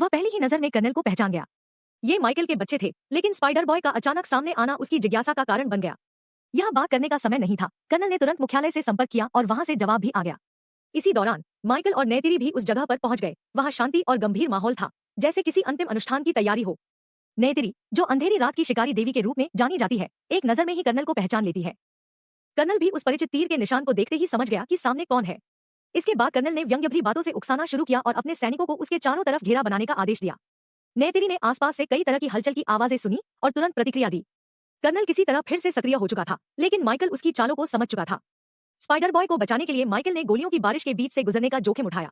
वह पहली ही नजर में कर्नल को पहचान गया। ये माइकल के बच्चे थे, लेकिन स्पाइडर बॉय का अचानक सामने आना उसकी जिज्ञासा का कारण बन गया। यह बात करने का समय नहीं था। कर्नल ने तुरंत मुख्यालय से संपर्क किया और वहां से जवाब भी आ गया। इसी दौरान माइकल और नेतेरी भी उस जगह पर पहुंच गए। वहां शांति और गंभीर माहौल था, जैसे किसी अंतिम अनुष्ठान की तैयारी हो। नेतेरी, जो अंधेरी रात की शिकारी देवी के रूप में जानी जाती है, एक नजर में ही कर्नल को पहचान लेती है। कर्नल भी उस परिचित तीर के निशान को देखते ही समझ गया कि सामने कौन है। इसके बाद कर्नल ने व्यंग्यभरी बातों से उकसाना शुरू किया और अपने सैनिकों को उसके चारों तरफ घेरा बनाने का आदेश दिया। नेतेरी ने आसपास से कई तरह की हलचल की आवाजें सुनी और तुरंत प्रतिक्रिया दी। कर्नल किसी तरह फिर से सक्रिय हो चुका था, लेकिन माइकल उसकी चालों को समझ चुका था। स्पाइडर बॉय को बचाने के लिए माइकल ने गोलियों की बारिश के बीच से गुजरने का जोखिम उठाया,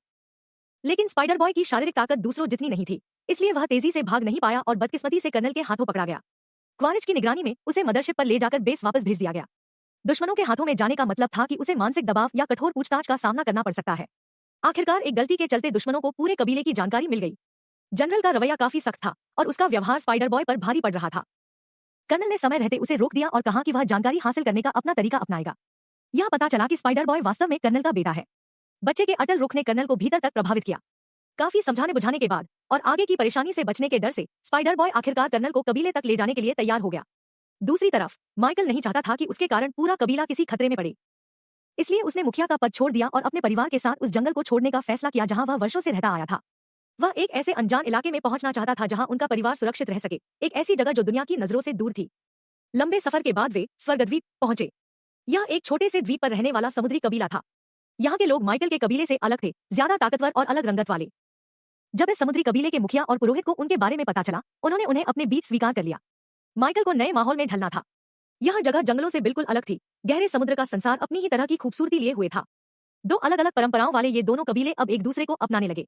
लेकिन स्पाइडर बॉय की शारीरिक ताकत दूसरों जितनी नहीं थी, इसलिए वह तेजी से भाग नहीं पाया और बदकिस्मती से कर्नल के हाथों पकड़ा गया। क्वारिज की निगरानी में उसे मदरशिप पर ले जाकर बेस वापस भेज दिया गया। दुश्मनों के हाथों में जाने का मतलब था कि उसे मानसिक दबाव या कठोर पूछताछ का सामना करना पड़ सकता है। आखिरकार एक गलती के चलते दुश्मनों को पूरे कबीले की जानकारी मिल गई। जनरल का रवैया काफी सख्त था और उसका व्यवहार स्पाइडर बॉय पर भारी पड़ रहा था। कर्नल ने समय रहते उसे रोक दिया और कहा कि वह जानकारी हासिल करने का अपना तरीका अपनाएगा। यह पता चला कि स्पाइडर बॉय वास्तव में कर्नल का बेटा है। बच्चे के अटल रुख ने कर्नल को भीतर तक प्रभावित किया। काफी समझाने बुझाने के बाद और आगे की परेशानी से बचने के डर से स्पाइडर बॉय आखिरकार कर्नल को कबीले तक ले जाने के लिए तैयार हो गया। दूसरी तरफ माइकल नहीं चाहता था कि उसके कारण पूरा कबीला किसी खतरे में पड़े, इसलिए उसने मुखिया का पद छोड़ दिया और अपने परिवार के साथ उस जंगल को छोड़ने का फैसला किया जहां वह वर्षों से रहता आया था। वह एक ऐसे अनजान इलाके में पहुंचना चाहता था जहां उनका परिवार सुरक्षित रह सके, एक ऐसी जगह जो दुनिया की नजरों से दूर थी। लंबे सफर के बाद वे स्वर्गद्वीप पहुंचे। यह एक छोटे से द्वीप पर रहने वाला समुद्री कबीला था। यहाँ के लोग माइकल के कबीले से अलग थे, ज्यादा ताकतवर और अलग रंगत वाले। जब इस समुद्री कबीले के मुखिया और पुरोहित को उनके बारे में पता चला, उन्होंने उन्हें अपने बीच स्वीकार कर लिया। माइकल को नए माहौल में ढलना था। यह जगह जंगलों से बिल्कुल अलग थी। गहरे समुद्र का संसार अपनी ही तरह की खूबसूरती लिए हुए था। दो अलग अलग परंपराओं वाले ये दोनों कबीले अब एक दूसरे को अपनाने लगे।